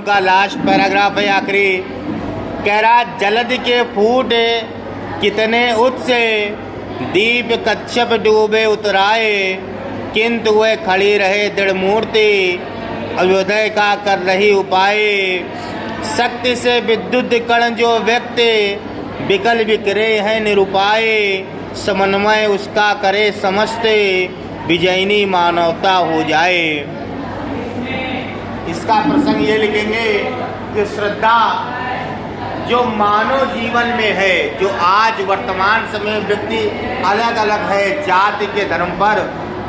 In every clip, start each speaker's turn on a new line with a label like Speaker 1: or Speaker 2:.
Speaker 1: का last paragraph है आखिरी। कह रहा जलद के फूट कितने उत्स दीप कच्छप डूबे उतराए, किंतु वह खड़ी रहे दृढ़ मूर्ति अभ्युदय का कर रही उपाय। शक्ति से विद्युत कण जो व्यक्ति विकल विकरे है निरुपाय, समन्वय उसका करे समस्त विजयिनी मानवता हो जाए। इसका प्रसंग ये लिखेंगे कि श्रद्धा जो मानव जीवन में है, जो आज वर्तमान समय व्यक्ति अलग अलग है जाति के धर्म पर,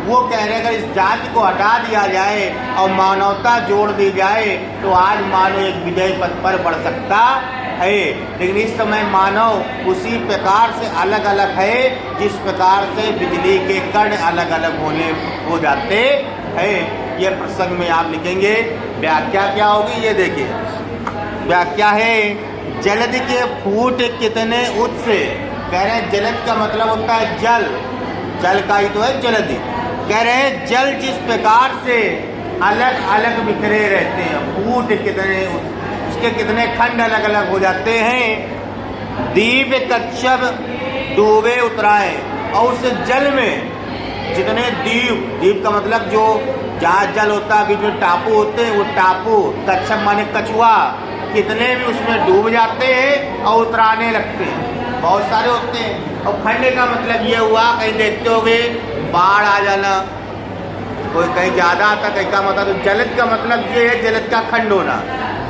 Speaker 1: वो कह रहे अगर इस जाति को हटा दिया जाए और मानवता जोड़ दी जाए तो आज मानव एक विजय पथ पर बढ़ सकता है। लेकिन इस समय मानव उसी प्रकार से अलग अलग है जिस प्रकार से बिजली के कण अलग अलग हो जाते हैं। ये प्रसंग में आप लिखेंगे। व्याख्या क्या होगी ये देखिए। व्याख्या है जलद के फूट कितने उत्स। कह रहे हैं जलद का मतलब होता है जल, जल का ही तो है जलद। कह रहे हैं जल जिस प्रकार से अलग अलग बिखरे रहते हैं, फूट कितने, उसके कितने खंड अलग अलग हो जाते हैं। दीप कच्छप डूबे उतराए, और उस जल में जितने द्वीप, द्वीप का मतलब जो जहाँ जल होता है बीच में टापू होते हैं, वो टापू, कच्छप माने कछुआ, कितने भी उसमें डूब जाते हैं और उतराने लगते हैं, बहुत सारे होते हैं। और खंड का मतलब ये हुआ, कहीं देखते होगे बाढ़ आ जाना, कोई कहीं ज़्यादा आता, कहीं कम आता। तो जलद का मतलब ये है जलद का खंड होना।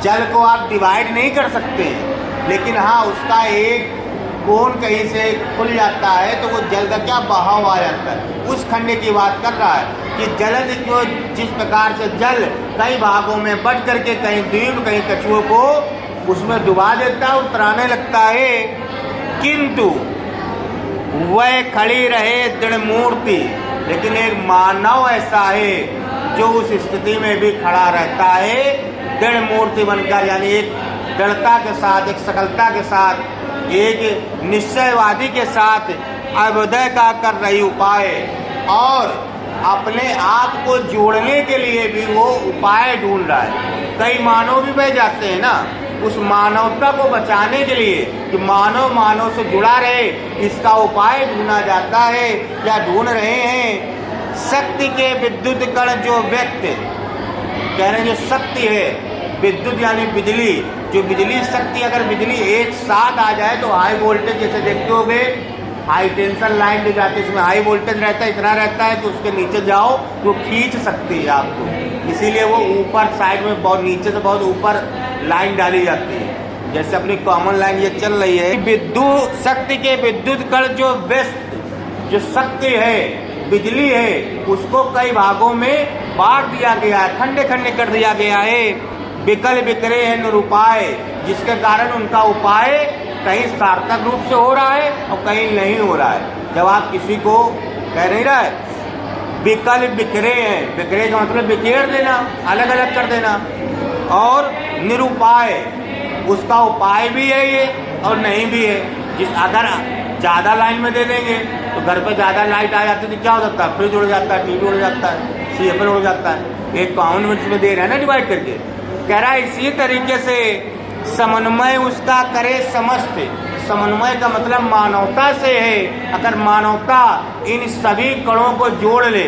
Speaker 1: जल को आप डिवाइड नहीं कर सकते हैं, लेकिन हाँ उसका एक कोण कहीं से खुल जाता है तो वो जल का क्या बहाव आ जाता है, उस खंड की बात कर रहा है कि जलद को जिस प्रकार से जल कई भागों में बढ़ करके कहीं द्वीप कहीं कछुओं को उसमें डुबा देता है, उतराने लगता है, किंतु वह खड़ी रहे दृढ़ मूर्ति। लेकिन एक मानव ऐसा है जो उस स्थिति में भी खड़ा रहता है दृढ़ मूर्ति बनकर, यानी एक दृढ़ता के साथ, एक सकलता के साथ, एक निश्चयवादी के साथ अभ्युदय का कर रही उपाय, और अपने आप को जोड़ने के लिए भी वो उपाय ढूंढ रहा है। कई मानव भी बह जाते हैं ना, उस मानवता को बचाने के लिए कि मानव मानव से जुड़ा रहे, इसका उपाय ढूंढा जाता है या ढूंढ रहे हैं। शक्ति के विद्युत कण जो व्यक्ति, कह रहे हैं जो शक्ति है, विद्युत यानी बिजली, जो बिजली शक्ति, अगर बिजली एक साथ आ जाए तो हाई वोल्टेज, जैसे देखते होगे हाई टेंशन लाइन जो जाती है इसमें हाई वोल्टेज रहता है, इतना रहता है कि उसके नीचे जाओ तो खींच सकती है आपको, इसीलिए वो ऊपर साइड में बहुत नीचे से बहुत ऊपर लाइन डाली जाती है। जैसे अपनी कॉमन लाइन ये चल रही है। विद्युत शक्ति के विद्युत कण जो व्यस्त, जो शक्ति है, बिजली है, उसको कई भागों में बांट दिया गया है, खंडे खंडे कर दिया गया है। विकल विकरे है निरुपाय, जिसके कारण उनका उपाय कहीं सार्थक रूप से हो रहा है और कहीं नहीं हो रहा है। जब आप किसी को कह नहीं रहा है विकल बिखरे हैं, बिखरे का मतलब बिखेर देना, अलग अलग कर देना, और निरुपाय उसका उपाय भी है ये और नहीं भी है। जिस अगर ज़्यादा लाइन में दे देंगे तो घर पे ज़्यादा लाइट आ जाती है तो क्या हो सकता है, फ्रिज उड़ जाता है, टीवी उड़ जाता है, सीएफएल उड़ जाता है। एक कॉमन में दे रहे हैं ना डिवाइड करके। कह रहा है इसी तरीके से समन्वय उसका करे समस्त। समन्वय का मतलब मानवता से है। अगर मानवता इन सभी कणों को जोड़ ले,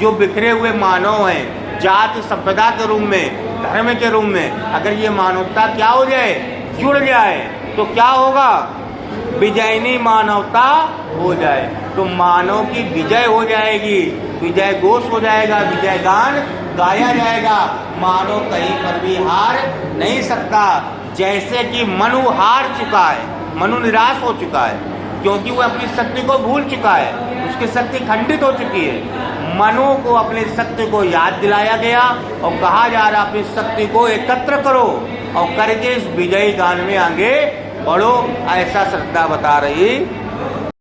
Speaker 1: जो बिखरे हुए मानव हैं, जाति सभ्यता के रूप में, धर्म के रूप में, अगर ये मानवता क्या हो जाए, जुड़ जाए, तो क्या होगा, विजयिनी मानवता हो जाए। तो मानव की विजय हो जाएगी, विजय घोष हो जाएगा, विजय गान गाया जाएगा। मानव कहीं पर भी हार नहीं सकता। जैसे कि मनु हार चुका है, मनु निराश हो चुका है क्योंकि वो अपनी शक्ति को भूल चुका है, उसकी शक्ति खंडित हो चुकी है। मनु को अपनी शक्ति को याद दिलाया गया और कहा जा रहा अपनी शक्ति को एकत्र करो और करके इस विजयी गान में आगे बढ़ो, ऐसा श्रद्धा बता रही